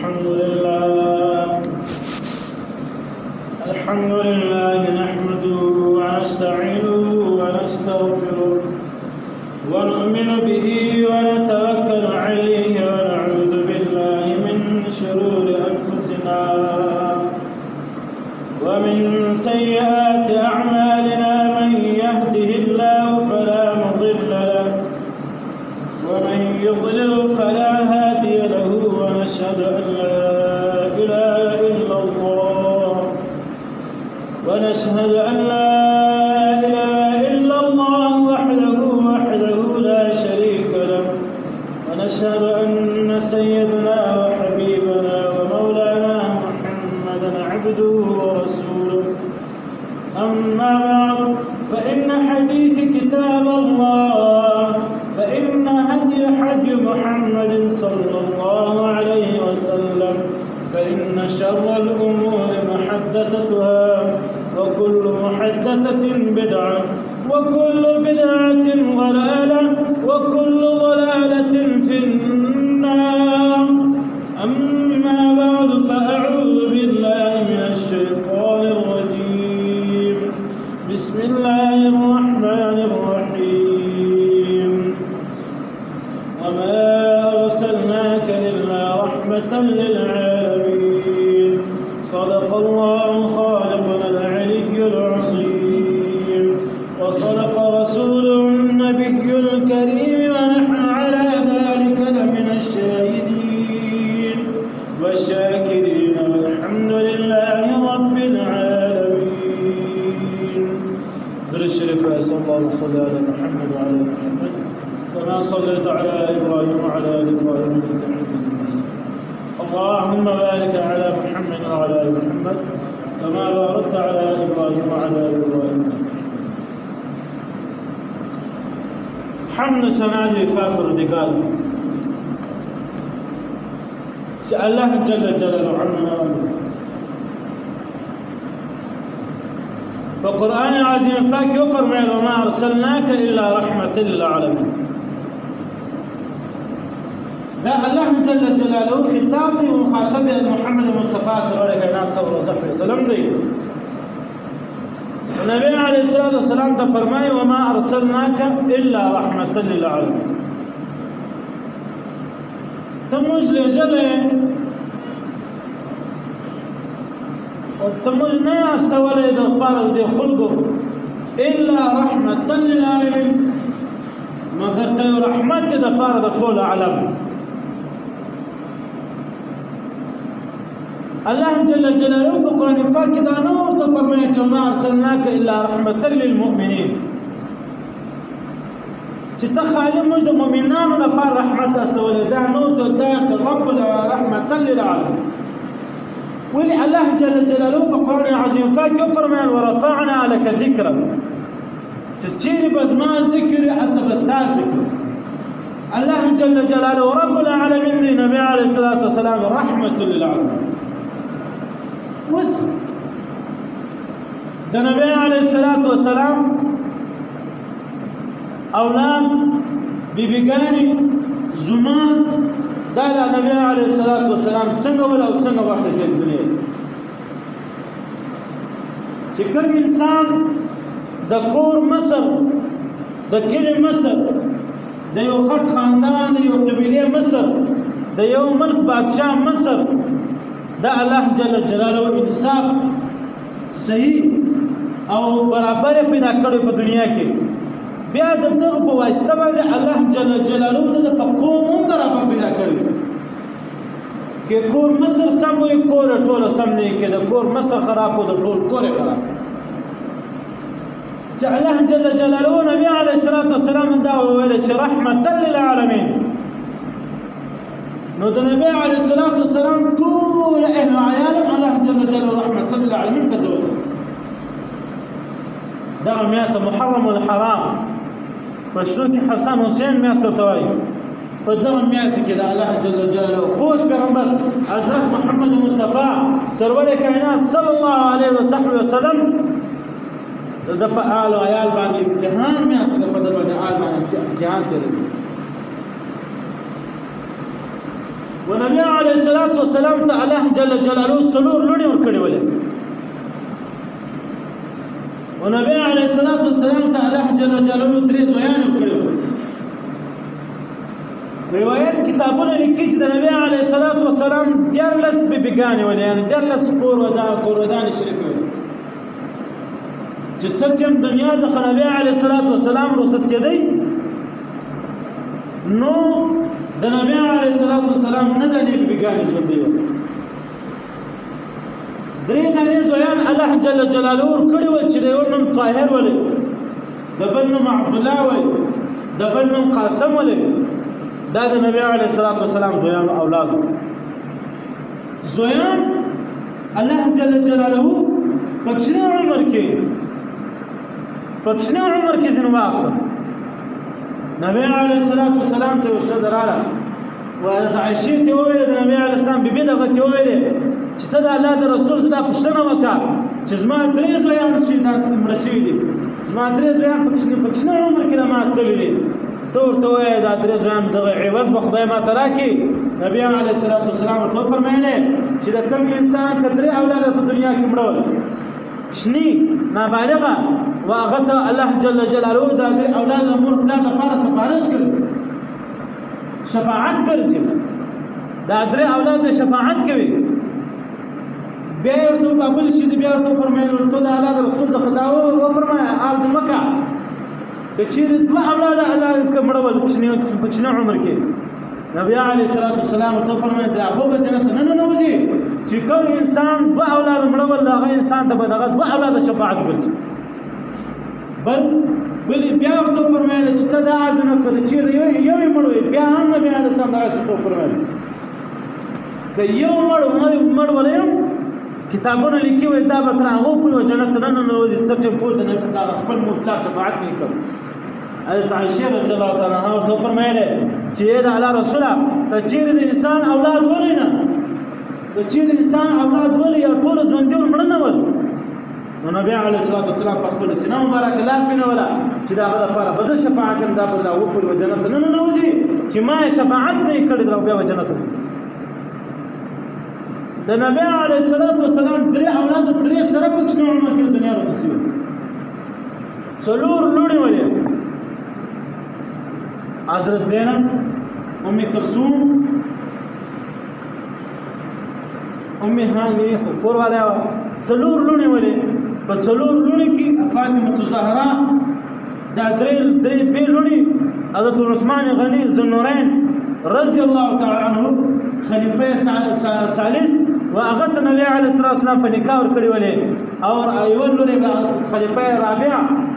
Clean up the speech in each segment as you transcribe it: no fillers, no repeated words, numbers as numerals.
الحمد لله نحمده ونستعينه ونستغفره ونؤمن به ونتوكل عليه ونعوذ بالله من شرور أنفسنا ومن سيئات أعمالنا من يهده الله فلا مضل له ومن يضلل فلا هادي له ونشهد أن لا إله إلا الله وحده لا شريك له ونشهد أن سيدنا وحبيبنا ومولانا محمدا عبده ورسوله أما بعد فإن حديث كتاب الله فإن هدي محمد صلى الله عليه وسلم فإن شر الأمور محدثتها وكل محدثة بدعة وكل بدعة ضلالة وكل ضلالة في النار أما بعد فأعوذ بالله من الشيطان الرجيم بسم الله الرحمن الرحيم وما أرسلناك إلا رحمة للعالمين صدق الله خالقنا العلي العظيم وصدق رسوله النبي الكريم ونحن على ذلك لمن الشاهدين والشاكرين والحمد لله رب العالمين. درود الشريف صلى الله عليه وسلم على محمد وعلى محمد كما صليت على إبراهيم وعلى آل إبراهيم إنك حميد مجيد. اللهم بارك على محمد وعلى آل محمد كما باركت على إبراهيم وعلى آل إبراهيم. حمد سنادي فاكر دقال سأل الله جل جلاله عنا فالقرآن العظيم فاك يفرمي وما أرسلناك إلا رحمة للعالمين. ده الله جل جلاله خطابي ومخاطبي محمد المصطفى صلى الله عليه وسلم دي النبي عليه الصلاة والسلام فرمای وما أرسلناك إلا رحمة للعالمين. تموج لجله وتموج ما استولى إذا قارد دي خلقه إلا رحمة للعالمين ما قلت رحمة إذا قارد طول عالم. الله جل جلاله بقرآن فاك إذا نور تفرميت وما أرسلناك إلا رحمة للمؤمنين تتخيل مجد مؤمنان ونبار رحمة أستولي ده نور تدايق الرب رحمة للعالم. ولي الله جل جلاله بقرآن عظيم فاك يفرمي ورفعنا لك ذكرا تسجيري بزمان ذكري حتى بستاذ ذكر الله جل جلاله رب العالمين النبي عليه الصلاة والسلام رحمة للعالمين. ده النبي عليه الصلاة والسلام أولاد ببيقاني زمان ده النبي عليه الصلاة والسلام سنة ولا سنة واحدة في الدنيا تكر إنسان ده كور مصر ده كل مصر ده يو خط خاندان ده يو قبيلية مصر ده يو ملك بادشاه مصر ده الله جل جلاله انصاف صحیح او برابر پیدا کړی په دنیا کې بیا د دغه په واسطه باندې الله جل جلاله د قوم برابر پیدا کړی کې کور مصر سم وي کور ټول سم نه کې د کور مصر خراب او د ټول کور خراب سي الله جل جلاله نبی عليه الصلاه والسلام دا ویل چې رحمت للعالمین. نو د نبی عليه الصلاه والسلام ټول اهل عيالم الله جل جلاله رحمت للعالمین کړو. دا میاسه محرم والحرام پښتو کې حسن حسین میاسه توای په دغه میاسه کې د الله جل جلاله خوش پیغمبر حضرت محمد مصطفی سرور کائنات صلی الله علیه وسلم د په آل او عیال باندې امتحان میاسه د په دغه آل باندې امتحان تللی و نبی علیه الصلاۃ والسلام ته الله جل جلاله څلور لوڼې ورکړې ولې و نبی علیه الصلاۃ والسلام ته الله جل جلاله درې زویان ورکړې ولې روایت کتابونه لیکي چې د نبی علیه الصلاۃ والسلام 14 بیبیګانې ولې یعنی 14 کورودان شریف ولې چې سچم دنیا څخه نبی علیه الصلاۃ والسلام رخصت کېدی نو د نبی علیه الصلاۃ والسلام نه د بیبیګانې ژوندۍ وه درې دانې زویان الله جل جلاله ورکړي ول چې د یو نوم طاهر ولې د بل نوم عبدالله ولې د بل نوم قاسم ولې دا د نبی علیه الصلاۃ والسلام زویان اولاد زویان الله جل جلاله پکشنی عمر کې ځینو واخصه نبی علیه الصلاۃ والسلام ته وشته دراله و د عائشې ته وویل د نبی علیه السلام بیبي دغه ته وویل چې ته د الله د رسول زدا پوښتنه وکړه چې زما درې زویان شي دا مړه شوي دي زما درې زویان پکشنی عمر کې مات کړي دي ته ورته وایې دا درې زویان دغه عوض به خدای ماته راکړي نبی علیه الصلاۃ والسلام ورته وفرمایلی چې د کوم انسان که درې اولاده په دنیا کې مړه شني نابالغه و هغه ته الله جل جلاله دا درې اولاد مور پلار لپاره سفارش ګرځي شفاعت ګرځي دا درې اولاد به شفاعت کوي بیا ورته په بل شي بیا ورته فرمایي ورته د الله رسول څخه دا وفرمایه عرض مکه که چیرې دوه اولاد الله مړول پکشنی عمر کې نبی علیه الصلاۃ والسلام ورته فرمایي دا هغه به جنت نه ننوځي چې کوم انسان دوه اولاد مړول هغه انسان ته به دغه دوه اولاد شفاعت ګرځي بل بیا ورته فرمایي چې ته دا عرض نه کړې چې یو مړ وي بیا هم نبی علیه السلام دا څه فرمایي که یو مړ ولیم کتابونه لیکي وي دا به تر هغه پورې جنت نه ننوځي ستر پورې د خپل مطلق شفاعت نه کوي حضرت عائشہ رضی الله تعالی عنها ورته فرمایله چې دا الله رسوله ته چیرې د انسان اولاد ولې نه ته چیرې د انسان اولاد ولې یا ټول ژوندي مړه نه ول نو نبی علیه الصلاۃ والسلام په خپل سینه مبارک لاس ونیوله چې دا هغه لپاره به شفاعت هم دا به هغه پورې جنت نه ننوځي چې ما شفاعت نه کړې دا بیا جنت د نبی علیه الصلاۃ والسلام درې اولاد درې سره پکښنه عمر کې دنیا رسېږي څلور لوڼې ولې حضرت زینب ام کلثوم ام هاني کور والا څلور لوڼې ولې په څلور لوڼې کې فاطمه الزهرا دا درې لوڼې حضرت عثمان غنی ذوالنورین رضی الله تعالی عنه خلیفہ ثالث و هغه ته نبی علیه الصلاۃ والسلام په نکاح ورکړي ولې او ایو لور خلیفہ رابع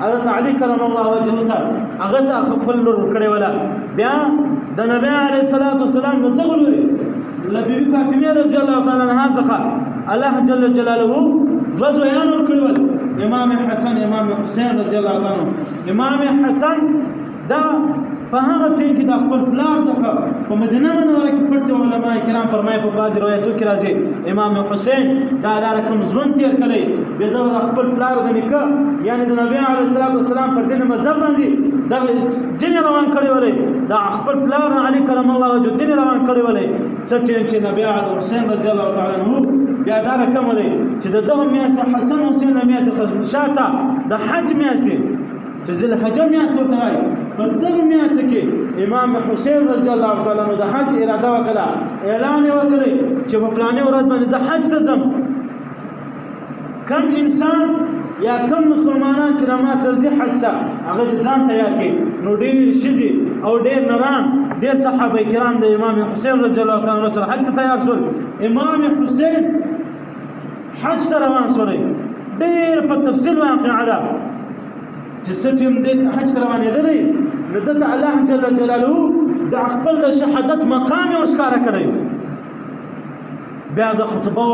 حضرت علی کرم الله وجهه ته هغه ته خپل لور ورکړي ولا بیا د نبی علیه الصلاۃ والسلام دغه لور لبی فاطمه رضی الله تعالی عنها څخه الله جل جلاله وزویان ورکړي ول امام حسن امام حسین رضی الله تعالی عنہ امام حسن دا په هغه ټیم کې د خپل پلار څخه په مدینه منوره کې پټ علماء کرام فرمایي په بعض روایتو کې راځي امام حسین دا رقم ژوند تیر کړی به د خپل پلار د نکاح یعنی د نبی علیه الصلاۃ والسلام پر دین مذهب باندې دا دین روان کړی ولې دا خپل پلار علی کرم الله وجه دین روان کړی ولې سټیم چې نبی علیه حسین رضی الله تعالی عنہ بیا دا رقم ولې چې دغه میاسه حسن حسین میاسه شاته د حج میاسه چې ذل حج میاسه ورته وایي په دغه میاسه کې امام حسین رضی الله تعالی عنہ د حج اراده وکړه اعلان وکړي چې په پلانې ورځ باندې زه حج ته ځم کم انسان یا کم مسلمانان چې ما سره حج ته هغه ځان تیار کړي نو ډېر شذي او ډېر نران ډېر صحابه کرام د امام حسین رضی الله تعالی عنہ سره حج ته تیار شول امام حسین حج ته روان شول ډېر په تفصیل واقعه ده چې سټیم د حج روان یې ندت الله جل جلاله د خپل د شهادت مقام او ښکارا کړی بیا د خطبه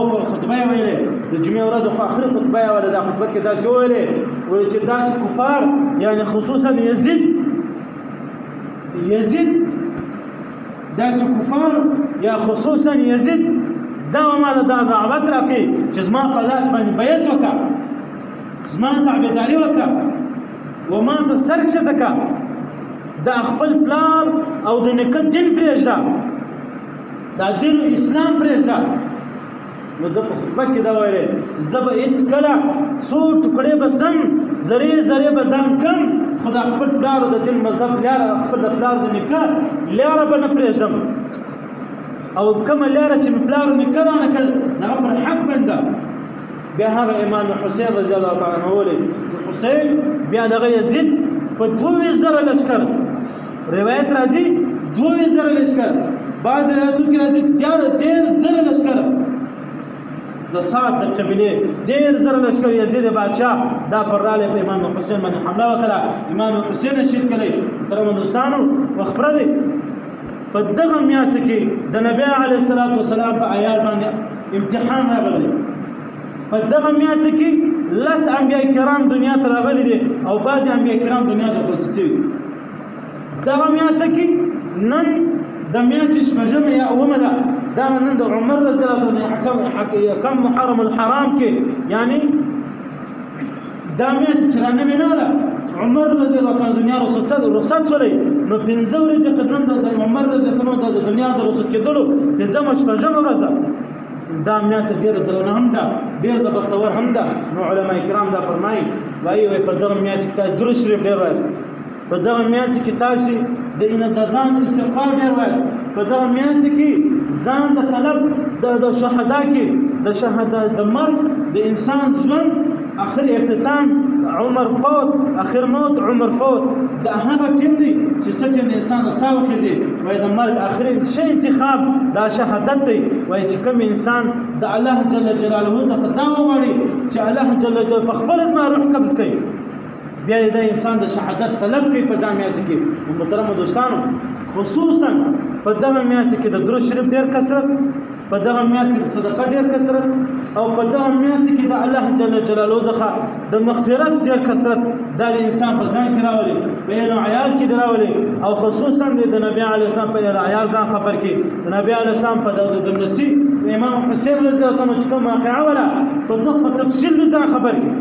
ویلې د جمعې ورځ خو اخر خطبه ولا د خطبه کې دا شو ویلې چې داس کفار یعنی خصوصا یزید داس کفار یا خصوصا یزید دا ما د دعوت راکې چې زما په لاس باندې بیعت وکړه زما تابعداري وکړه وما ته سرچته کا د خپل پلار او د نکد دین پرېږده دا دین اسلام پرېږده. نو د په خطبه کې دا ویلې چې زه به هېڅکله څو ټوکړې به سم ذرې ذرې به ځان کم خو د خپل پلار د دین مذهب لاره خپل د پلار د نیکه لاره به نه پرېږدم او کومه لاره چې مې پلار نیکه رانه کړ هغه پر حق بنده. بیا هغه امام حسین رضی الله تعالی عنه ولې چې حسین بیا دغه یزید په 2000 لشکر روایت راځي 2000 لشکر بعض روایتونو کې راځي 13000 لشکر د سعد د قبیلې 13000 لشکر یزید بادشاه دا پر راله په امام حسین باندې حمله وکړه. امام حسین شهید کړي تر هندوستانو وخبره دي په دغه میاشت کې د نبی علیه الصلاۃ والسلام په عیال باندې امتحان راغلی. په دغه میاشت کې لس انبیاء کرام دنیا ته راغلي دي او بعضې انبیاء کرام دنیا څخه خلاص شوي. دغه میاشت کې نن د میاشتې شپږمه یا اومه ده دا نن د عمر رضی الله عنه کم محرم الحرام کې یعنی دا میاشت چې رانوې نه وله عمر رضی الله عنه دنیا رخصت شولی نو 15 ورځې نن د عمر رضی الله عنه د دنیا د رخصت کېدلو 15مه شپږمه ورځ ده. دا میاشت ډېره درنه هم ده ډېر د بختور هم ده. نو علما کرام دا فرمایي وایي په دغه میاشت کې تاسو درود شریف ډېر وایاست. په دغه میاشت کې تاسو د ځان استغفار ډېر وایاست. په دغه میاشت کې ځان د طلب د شهدا کې د شهدا د مرګ د انسان ژوند اخر اختتام عمر فوت اخر موت عمر فوت دا هغه ټیم دی چې څه چې د انسان د ساه وخېږي وایي د مرګ اخري ښه انتخاب دا شهادت دی. وایي چې کوم انسان د الله جل جلاله څخه دا وغواړي چې الله جل جلاله په خپل زما روح قبض کوي بیا د انسان د شهادت طلب کوي په دا میاشت کې. محترم دوستانو خصوصا په دغه میاشت کې د درود شریف ډېر کثرت په دغه میاشت کې د صدقه ډېر کثرت او په دغه میاشت کې د الله جل جلاله څخه د مغفرت ډېر کثرت دا د انسان په ځان کې راولي په اهل عیال کې راولي او خصوصا د نبی علیه السلام په اهل عیال ځان خبر کې د نبی علیه السلام په د نسی امام حسین رضی الله عنه چې کوم واقعه ولا په دغه تفصیل ځان خبر کې.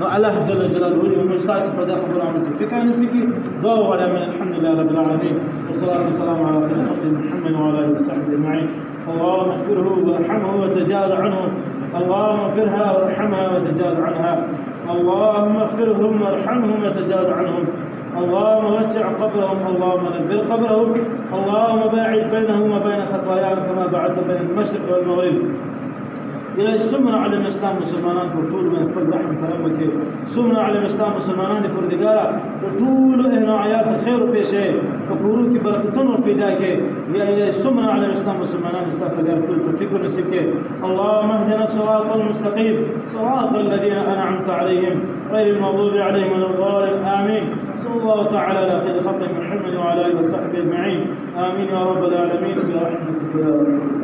نو الله جل جلاله ومن تاسو په دغه خبره عمل فکر نسکی دعا ولا من الحمد لله رب العالمين والصلاه والسلام على خير خلق محمد وعلى اله وصحبه اجمعين. اللهم اغفره وارحمه وتجاوز عنه اللهم اغفرها وارحمها وتجاوز عنها اللهم اغفرهم وارحمهم وتجاوز عنهم اللهم وسع قبرهم اللهم نبر قبرهم اللهم باعد بينهم وبين خطاياهم كما بعدت بين المشرق والمغرب. إلهي سمنا على الإسلام مسلمان بطول من كل رحم كرمك سمنا على الإسلام مسلمان بردقارا بطول إهنا عيات خير بيشي فكوروك بركتون وبيداك يا إلهي سمنا على الإسلام مسلمان استغفر كل فكر نسبك. اللهم اهدنا الصراط المستقيم صراط الذين أنعمت عليهم غير المغضوب عليهم ولا الضالين آمين. صلى الله تعالى على خير خلق محمد وعلى آله وصحبه أجمعين آمين يا رب العالمين برحمتك يا رب.